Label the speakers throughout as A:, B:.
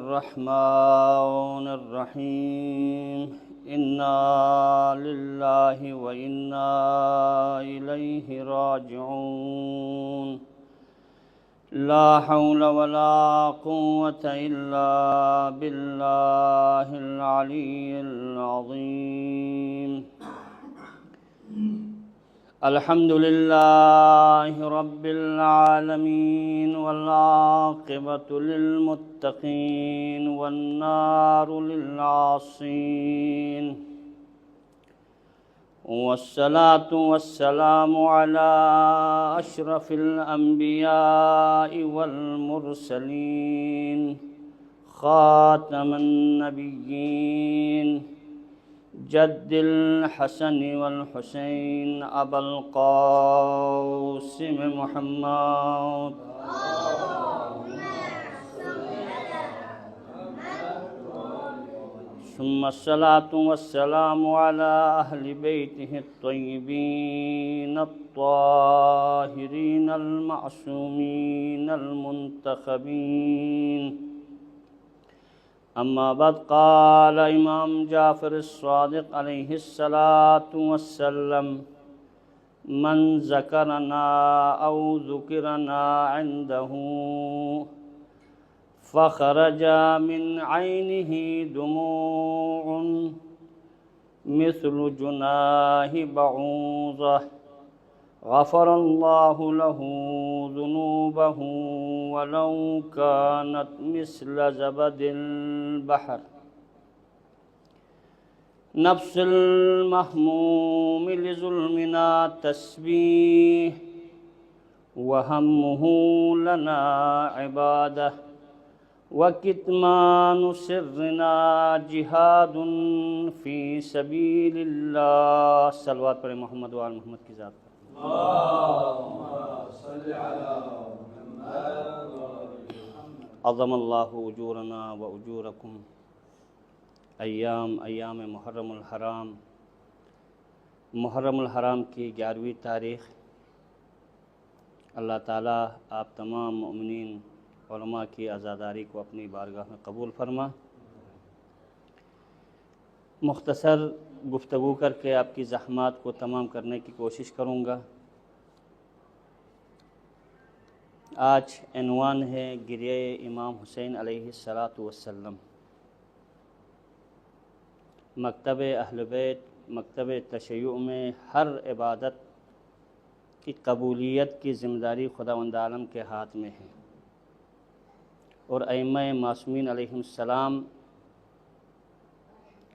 A: الرحمن الرحیم انا للہ وانا الیہ راجعون لا حول ولا قوة الا باللہ العلی العظیم الحمد للہ رب العالمین والعاقبۃ للمتقین والنار للعاصین والصلاة والسلام علی اشرف الانبیاء والمرسلین خاتم النبیین جد الحسن والحسین ابا القاسم محمد ثم الصلاة والسلام على أهل بيته الطيبين الطاهرين المعصومين المنتخبين اما بعد قال امام جعفر الصادق علیہ الصلاۃ والسلام من ذکرنا او ذکرنا عنده فخرج من عینه دموع مثل جناح بعوضة غفر اللہ له ذنوبه ولو كانت مثل زبد البحر نفس المحموم لظلمنا تسبیح وهمه لنا عبادة وكتمان سرنا جہاد فی سبیل اللہ صلوات پر محمد وآل محمد کی ذات پر عظم اللہ اجورنا و اجورکم ایام محرم الحرام کی 11ویں تاریخ اللہ تعالیٰ آپ تمام مومنین علماء کی عزاداری کو اپنی بارگاہ میں قبول فرما۔ مختصر گفتگو کر کے آپ کی زحمات کو تمام کرنے کی کوشش کروں گا۔ آج عنوان ہے گریہ امام حسین علیہ السلام۔ مکتب اہل بیت، مکتب تشیع میں ہر عبادت کی قبولیت کی ذمہ داری خداوند عالم کے ہاتھ میں ہے، اور ائمہ معصومین علیہ السلام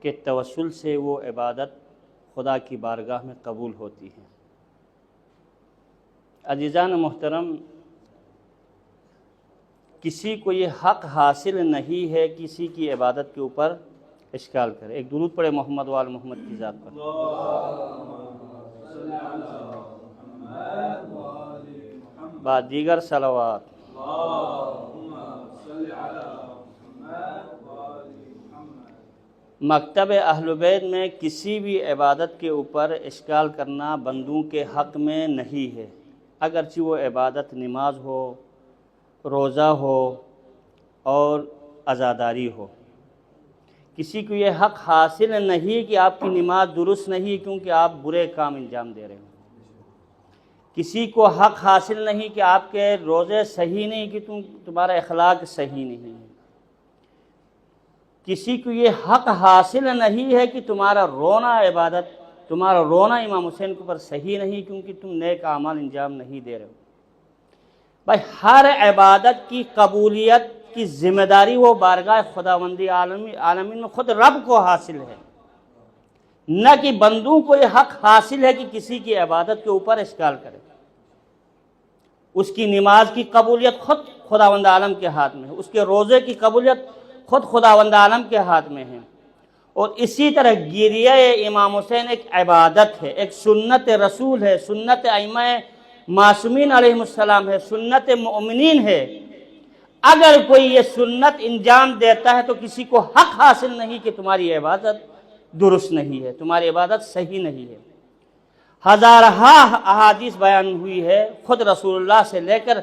A: کے توسل سے وہ عبادت خدا کی بارگاہ میں قبول ہوتی ہے۔ عزیزان محترم، کسی کو یہ حق حاصل نہیں ہے کسی کی عبادت کے اوپر اشکال کرے۔ ایک درود پڑھے محمد وآل محمد کی ذات پر۔ بعد دیگر صلوات۔ مکتب اہل بیت میں کسی بھی عبادت کے اوپر اشکال کرنا بندوں کے حق میں نہیں ہے، اگرچہ وہ عبادت نماز ہو، روزہ ہو اور عزاداری ہو۔ کسی کو یہ حق حاصل نہیں کہ آپ کی نماز درست نہیں کیونکہ آپ برے کام انجام دے رہے ہو۔ کسی کو حق حاصل نہیں کہ آپ کے روزے صحیح نہیں کہ تمہارا اخلاق صحیح نہیں ہے۔ کسی کو یہ حق حاصل نہیں ہے کہ تمہارا رونا امام حسین کے اوپر صحیح نہیں کیونکہ تم نیک اعمال انجام نہیں دے رہے ہو۔ بھائی ہر عبادت کی قبولیت کی ذمہ داری وہ بارگاہ خداوندی عالمین میں خود رب کو حاصل ہے، نہ کہ بندوں کو یہ حق حاصل ہے کہ کسی کی عبادت کے اوپر اشکال کرے۔ اس کی نماز کی قبولیت خود خداوند عالم کے ہاتھ میں ہے، اس کے روزے کی قبولیت خود خداوند عالم کے ہاتھ میں ہے۔ اور اسی طرح گریہ امام حسین ایک عبادت ہے، ایک سنت رسول ہے، سنت ائمہ معصومین علیہ السلام ہے، سنت مؤمنین ہے۔ اگر کوئی یہ سنت انجام دیتا ہے تو کسی کو حق حاصل نہیں کہ تمہاری عبادت درست نہیں ہے، تمہاری عبادت صحیح نہیں ہے۔ ہزارہا احادیث بیان ہوئی ہے، خود رسول اللہ سے لے کر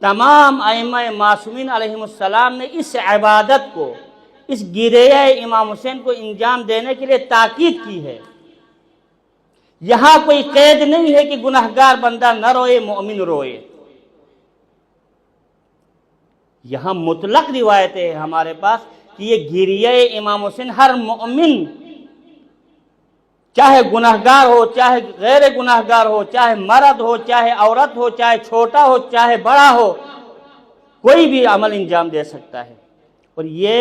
A: تمام ائمہ معصومین علیہم السلام نے اس عبادت کو، اس گریہ امام حسین کو انجام دینے کے لیے تاکید کی ہے۔ یہاں کوئی قید نہیں ہے کہ گناہگار بندہ نہ روئے مومن روئے، یہاں مطلق روایتیں ہیں ہمارے پاس کہ یہ گریہ امام حسین ہر مومن، چاہے گناہگار ہو، چاہے غیر گناہگار ہو، چاہے مرد ہو، چاہے عورت ہو، چاہے چھوٹا ہو، چاہے بڑا ہو، کوئی بھی عمل انجام دے سکتا ہے۔ اور یہ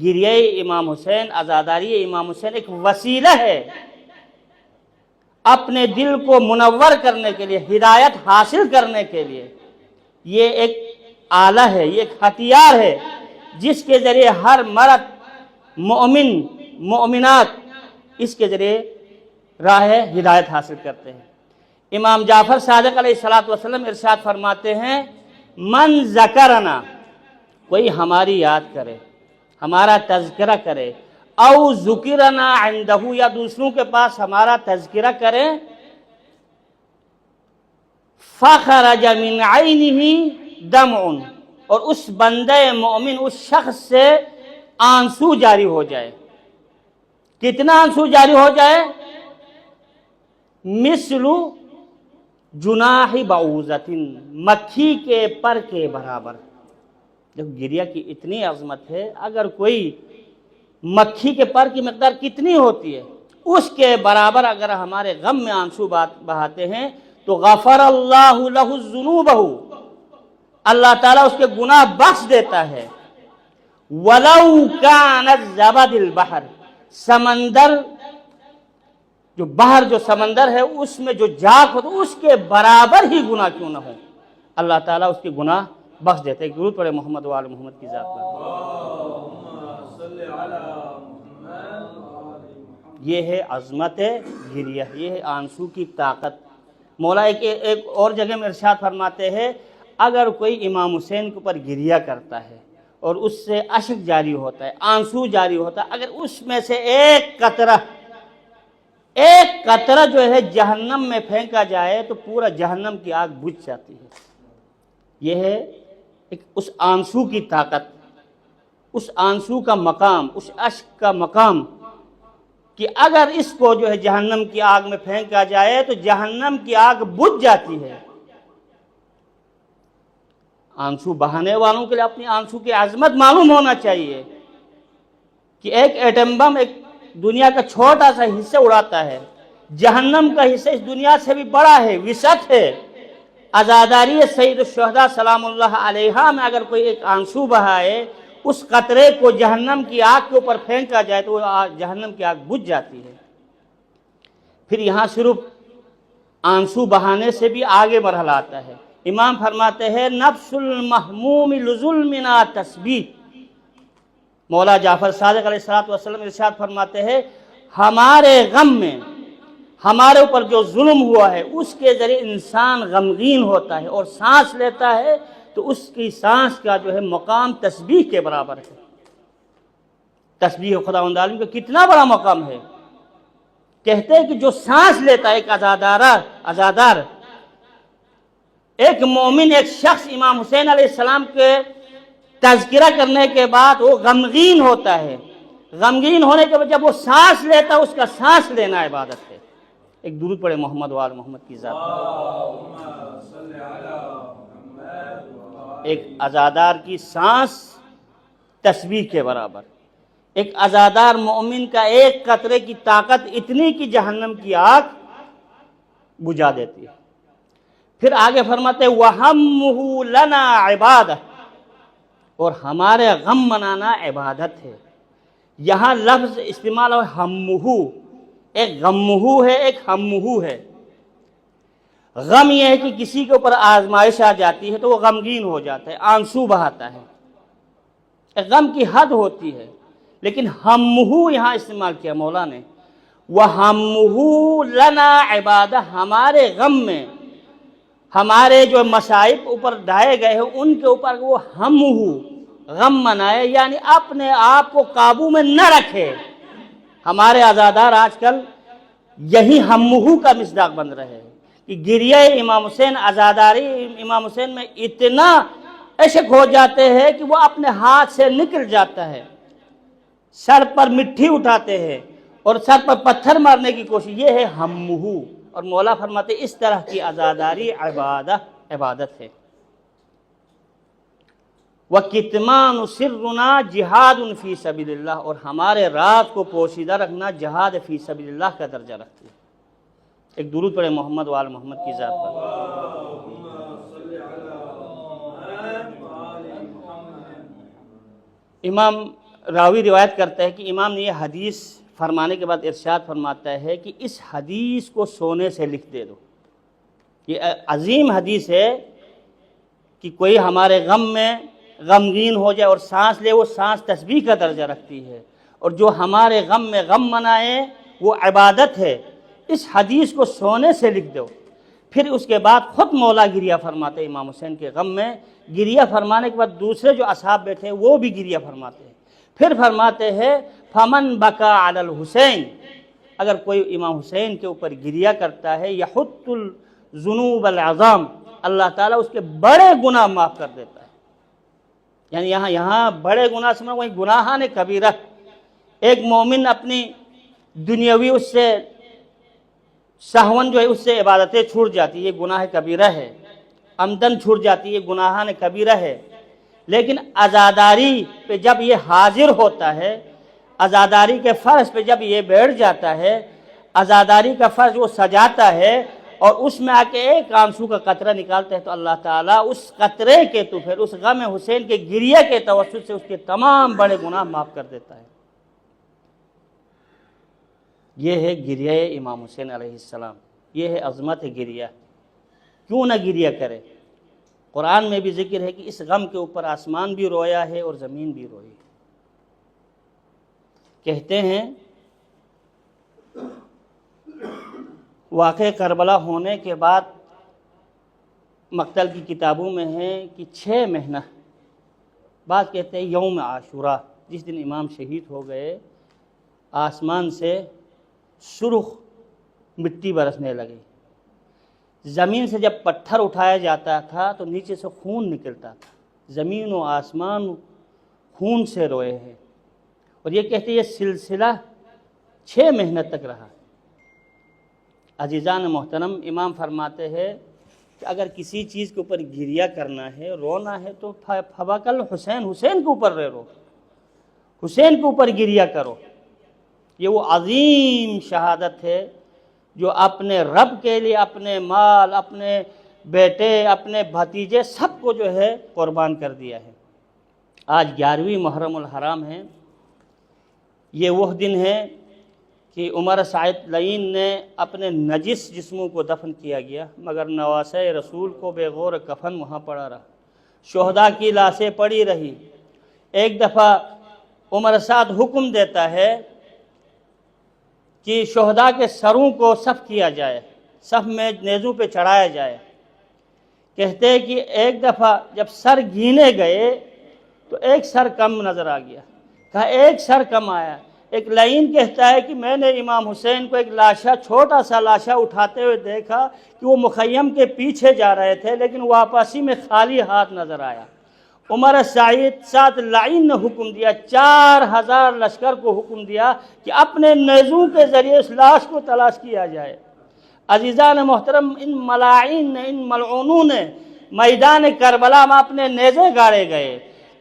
A: گریہ امام حسین، عزاداری امام حسین ایک وسیلہ ہے اپنے دل کو منور کرنے کے لیے، ہدایت حاصل کرنے کے لیے۔ یہ ایک آلہ ہے، یہ ایک ہتھیار ہے جس کے ذریعے ہر مرد، مومن، مومنات اس کے ذریعے راہ ہدایت حاصل کرتے ہیں۔ امام جعفر صادق علیہ السلام ارشاد فرماتے ہیں، من ذکرنا، کوئی ہماری یاد کرے، ہمارا تذکرہ کرے، او ذکرنا عندہ، یا دوسروں کے پاس ہمارا تذکرہ کرے، فخرج من عینہ دمع، اور اس بندے مومن، اس شخص سے آنسو جاری ہو جائے۔ کتنا آنسو جاری ہو جائے؟ مثل جناح بعوضۃ، مکھی کے پر کے برابر۔ جب گریہ کی اتنی عظمت ہے، اگر کوئی مکھی کے پر کی مقدار کتنی ہوتی ہے، اس کے برابر اگر ہمارے غم میں آنسو بہاتے ہیں تو غفر اللہ لہ ذنوبہ، اللہ تعالیٰ اس کے گناہ بخش دیتا ہے۔ وَلَوْ كَانَتْ زَبَدِ الْبَحْرِ، سمندر جو بحر، جو سمندر ہے اس میں جو جاگ ہوتا ہے اس کے برابر ہی گناہ کیوں نہ ہو، اللہ تعالیٰ اس کے گناہ بخش دیتے ہیں۔ درود پڑھے محمد و آل محمد کی ذات پر۔ یہ ہے عظمت گریہ، یہ ہے آنسو کی طاقت۔ مولا ایک اور جگہ میں ارشاد فرماتے ہیں، اگر کوئی امام حسین کے اوپر گریہ کرتا ہے اور اس سے اشک جاری ہوتا ہے، آنسو جاری ہوتا ہے، اگر اس میں سے ایک قطرہ جو ہے جہنم میں پھینکا جائے تو پورا جہنم کی آگ بجھ جاتی ہے۔ یہ ہے اس آنسو کی طاقت، اس آنسو کا مقام، اس اشک کا مقام، کہ اگر اس کو جو ہے جہنم کی آگ میں پھینکا جائے تو جہنم کی آگ بجھ جاتی ہے۔ آنسو بہانے والوں کے لیے اپنی آنسو کی عظمت معلوم ہونا چاہیے کہ ایک ایٹم بم ایک دنیا کا چھوٹا سا حصہ اڑاتا ہے، جہنم کا حصہ اس دنیا سے بھی بڑا ہے، وسعت ہے۔ عزاداری سید الشہداء سلام اللہ علیہ میں اگر کوئی ایک آنسو بہائے، اس قطرے کو جہنم کی آگ کے اوپر پھینکا جائے تو وہ جہنم کی آگ بجھ جاتی ہے۔ پھر یہاں صرف آنسو بہانے سے بھی آگے مرحلہ آتا ہے۔ امام فرماتے ہیں، نفس المحموم لظلمنا تسبیح، مولا جعفر صادق علیہ السلام ارشاد فرماتے ہیں، ہمارے غم میں ہمارے اوپر جو ظلم ہوا ہے اس کے ذریعے انسان غمگین ہوتا ہے اور سانس لیتا ہے تو اس کی سانس کا جو ہے مقام تسبیح کے برابر ہے۔ تسبیح خداوند عالم کا کتنا بڑا مقام ہے۔ کہتے ہیں کہ جو سانس لیتا ہے ایک عزادار، ایک مومن، ایک شخص امام حسین علیہ السلام کے تذکرہ کرنے کے بعد وہ غمگین ہوتا ہے۔ غمگین ہونے کے بعد جب وہ سانس لیتا ہے، اس کا سانس لینا عبادت ہے۔ ایک درود پڑھے محمد و آل محمد کی ذات پر۔ ایک عزادار کی سانس تسبیح کے برابر، ایک عزادار مومن کا ایک قطرے کی طاقت اتنی کہ جہنم کی آگ بجھا دیتی ہے۔ پھر آگے فرماتے ہیں، وَهَمُّهُ لَنَا عِبَادَةٌ، اور ہمارے غم منانا عبادت ہے۔ یہاں لفظ استعمال ہے ہمہ، ایک غمہ ہے، ایک ہمہ ہے۔ غم یہ ہے کہ کسی کے اوپر آزمائش آ جاتی ہے تو وہ غمگین ہو جاتا ہے، آنسو بہاتا ہے، ایک غم کی حد ہوتی ہے۔ لیکن ہمہ یہاں استعمال کیا مولا نے، وَهَمُّهُ لَنَا عِبَادَةٌ، ہمارے غم میں ہمارے جو مصائب اوپر ڈھائے گئے ہیں ان کے اوپر وہ ہمہ غم منائے، یعنی اپنے آپ کو قابو میں نہ رکھے۔ ہمارے عزادار آج کل یہی ہمہ کا مصداق بن رہے ہیں کہ گریہ امام حسین، عزاداری امام حسین میں اتنا عشق ہو جاتے ہیں کہ وہ اپنے ہاتھ سے نکل جاتا ہے، سر پر مٹی اٹھاتے ہیں اور سر پر پتھر مارنے کی کوشش، یہ ہے ہمہ۔ اور مولا فرماتے اس طرح کی عزاداری عبادت ہے۔ وَكِتْمَانُ سِرُّنَا جِهَادٌ فِي سَبِيلِ اللَّهِ، اور ہمارے راز کو پوشیدہ رکھنا جہاد فی سبیل اللہ کا درجہ رکھتی ہے۔ ایک درود پڑھے محمد و آل محمد کی ذات پر۔ امام راوی روایت کرتا ہے کہ امام نے یہ حدیث فرمانے کے بعد ارشاد فرماتا ہے کہ اس حدیث کو سونے سے لکھ دے دو۔ یہ عظیم حدیث ہے کہ کوئی ہمارے غم میں غمگین ہو جائے اور سانس لے، وہ سانس تسبیح کا درجہ رکھتی ہے، اور جو ہمارے غم میں غم منائے وہ عبادت ہے۔ اس حدیث کو سونے سے لکھ دو۔ پھر اس کے بعد خود مولا گریہ فرماتے ہیں امام حسین کے غم میں، گریہ فرمانے کے بعد دوسرے جو اصحاب بیٹھے ہیں وہ بھی گریہ فرماتے ہیں۔ پھر فرماتے ہیں فمن بکا علی الحسین، اگر کوئی امام حسین کے اوپر گریہ کرتا ہے، یحط الذنوب العظام، اللہ تعالیٰ اس کے بڑے گناہ معاف کر دیتا ہے۔ یعنی یہاں بڑے گناہ سمجھو وہی گناہان کبیرہ۔ ایک مومن اپنی دنیاوی اس سے سہون جو ہے اس سے عبادتیں چھوٹ جاتی ہے، یہ گناہ کبیرہ ہے۔ آمدن چھوٹ جاتی ہے، یہ گناہان کبیرہ ہے۔ لیکن عزاداری پہ جب یہ حاضر ہوتا ہے، عزاداری کے فرض پہ جب یہ بیٹھ جاتا ہے، عزاداری کا فرض وہ سجاتا ہے اور اس میں آ کے ایک آنسو کا قطرہ نکالتے ہیں، تو اللہ تعالیٰ اس قطرے کے تو پھر اس غم حسین کے گریہ کے توسط سے اس کے تمام بڑے گناہ معاف کر دیتا ہے۔ یہ ہے گریہ امام حسین علیہ السلام، یہ ہے عظمت گریہ۔ کیوں نہ گریہ کرے؟ قرآن میں بھی ذکر ہے کہ اس غم کے اوپر آسمان بھی رویا ہے اور زمین بھی روئی ہے۔ کہتے ہیں واقعہ کربلا ہونے کے بعد مقتل کی کتابوں میں ہے کہ 6 مہینہ، بعض کہتے ہیں یوم عاشوراء، جس دن امام شہید ہو گئے، آسمان سے سرخ مٹی برسنے لگی۔ زمین سے جب پتھر اٹھایا جاتا تھا تو نیچے سے خون نکلتا تھا، زمین و آسمان خون سے روئے ہیں۔ اور یہ کہتے ہیں یہ سلسلہ 6 مہینہ تک رہا۔ عزیزان محترم، امام فرماتے ہیں کہ اگر کسی چیز کے اوپر گریہ کرنا ہے، رونا ہے، تو فبکل حسین، حسین کے اوپر رو، حسین کے اوپر گریہ کرو۔ یہ وہ عظیم شہادت ہے جو اپنے رب کے لیے اپنے مال، اپنے بیٹے، اپنے بھتیجے سب کو جو ہے قربان کر دیا ہے۔ آج 11ویں محرم الحرام ہے۔ یہ وہ دن ہے کہ عمر سعید لعین نے اپنے نجس جسموں کو دفن کیا گیا، مگر نواسۂ رسول کو بے غور کفن وہاں پڑا رہا، شہداء کی لاشیں پڑی رہی۔ ایک دفعہ عمر سعد حکم دیتا ہے کہ شہداء کے سروں کو صف کیا جائے، صف میں نیزوں پہ چڑھایا جائے۔ کہتے ہیں کہ ایک دفعہ جب سر گینے گئے تو ایک سر کم نظر آ گیا، کہا ایک سر کم آیا۔ ایک لعین کہتا ہے کہ میں نے امام حسین کو ایک لاشا، چھوٹا سا لاشا اٹھاتے ہوئے دیکھا کہ وہ مخیم کے پیچھے جا رہے تھے، لیکن واپسی میں خالی ہاتھ نظر آیا۔ عمر سعد لعین نے حکم دیا، 4000 لشکر کو حکم دیا کہ اپنے نیزوں کے ذریعے اس لاش کو تلاش کیا جائے۔ عزیزان محترم، ان ملاعین نے، ان ملعونوں نے میدان کربلا میں اپنے نیزے گاڑے گئے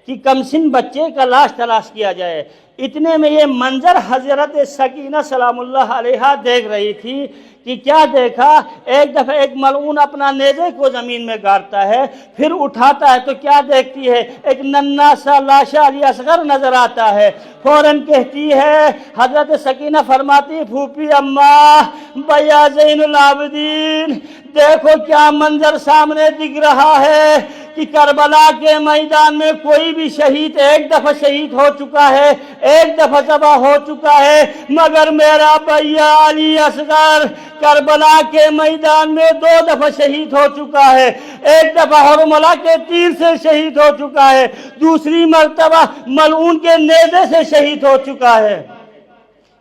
A: کہ کمسن بچے کا لاش تلاش کیا جائے۔ اتنے میں یہ منظر حضرت سکینہ سلام اللہ علیہا دیکھ رہی تھی کہ کیا دیکھا، ایک دفعہ ایک ملعون اپنا نیزے کو زمین میں گاڑتا ہے، پھر اٹھاتا ہے تو کیا دیکھتی ہے، ایک ننھا سا لاشا علی اصغر نظر آتا ہے۔ فوراً کہتی ہے، حضرت سکینہ فرماتی، پھوپھی اماں بیا زین العابدین، دیکھو کیا منظر سامنے دکھ رہا ہے کہ کربلا کے میدان میں کوئی بھی شہید ایک دفعہ شہید ہو چکا ہے، ایک دفعہ ذبح ہو چکا ہے، مگر میرا بھیا علی اصغر کربلا کے میدان میں 2 دفعہ شہید ہو چکا ہے۔ ایک دفعہ حرملہ کے تیر سے شہید ہو چکا ہے، دوسری مرتبہ ملعون کے نیزے سے شہید ہو چکا ہے۔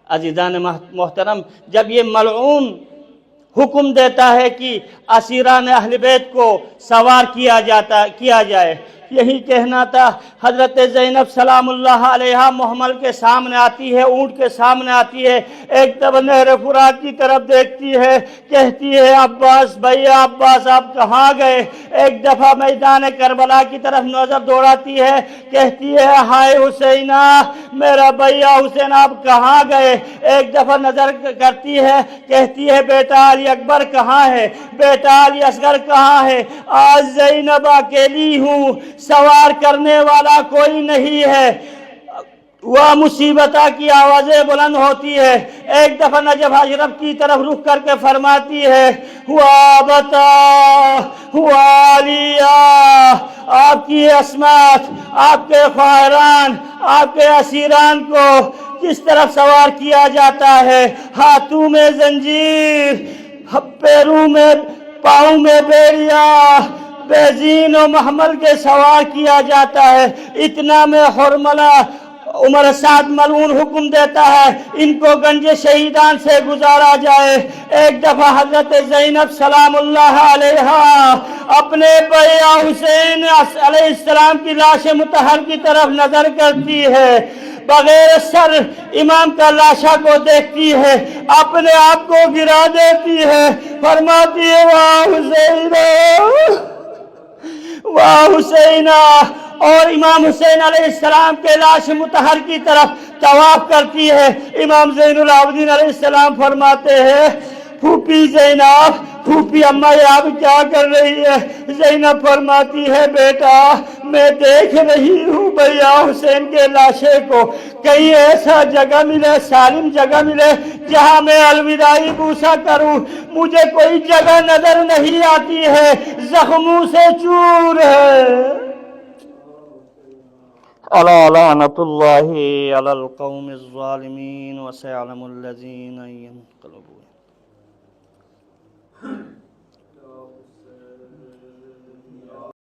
A: عزیزان محترم، جب یہ ملعون حکم دیتا ہے کہ اسیران اہل بیت کو سوار کیا جائے۔ یہی کہنا تھا۔ حضرت زینب سلام اللہ علیہا محمل کے سامنے آتی ہے، اونٹ کے سامنے آتی ہے، ایک دفعہ نہر فرات کی طرف دیکھتی ہے، کہتی ہے عباس بھیا عباس آپ کہاں گئے؟ ایک دفعہ میدان کربلا کی طرف نظر دوڑاتی ہے، کہتی ہے ہائے حسینہ میرا بھیا حسین آپ کہاں گئے؟ ایک دفعہ نظر کرتی ہے، کہتی ہے بیٹا علی اکبر کہاں ہے؟ بیٹا علی اصغر کہاں ہے؟ آج زینب اکیلی ہوں، سوار کرنے والا کوئی نہیں ہے۔ وہ مصیبتہ کی آوازیں بلند ہوتی ہے۔ ایک دفعہ نجف اشرف کی طرف رخ کر کے فرماتی ہے ہوا بتا ہوا علیہ، آپ کی عصمت، آپ کے خواہران، آپ کے اسیران کو کس طرف سوار کیا جاتا ہے؟ ہاتھوں میں زنجیر، پیروں میں پاؤں میں بیڑیا، بیزین و محمل کے سوار کیا جاتا ہے۔ اتنا میں حرملہ عمر سعد ملعون حکم دیتا ہے ان کو گنج شہیدان سے گزارا جائے۔ ایک دفعہ حضرت زینب سلام اللہ علیہا اپنے بھیا حسین علیہ السلام کی لاش مطہر کی طرف نظر کرتی ہے، بغیر سر امام کا لاشا کو دیکھتی ہے، اپنے آپ کو گرا دیتی ہے، فرماتی ہے واہ حسینہ واہ حسینہ، اور امام حسین علیہ السلام کے لاش مطہر کی طرف طواف کرتی ہے۔ امام زین العابدین علیہ السلام فرماتے ہیں پھوپھی زینب، پھوپھی اماں یہ آپ کیا کر رہی ہے؟ زینب فرماتی ہے بیٹا میں دیکھ رہی ہوں بھیا حسین کے لاشے کو، کہیں ایسا جگہ ملے، سالم جگہ ملے جہاں میں الوداعی بوسہ کروں، مجھے کوئی جگہ نظر نہیں آتی ہے، زخموں سے چور ہے۔ الا لعنت اللہ علی القوم الظالمین وسيعلم الذین ینقلبون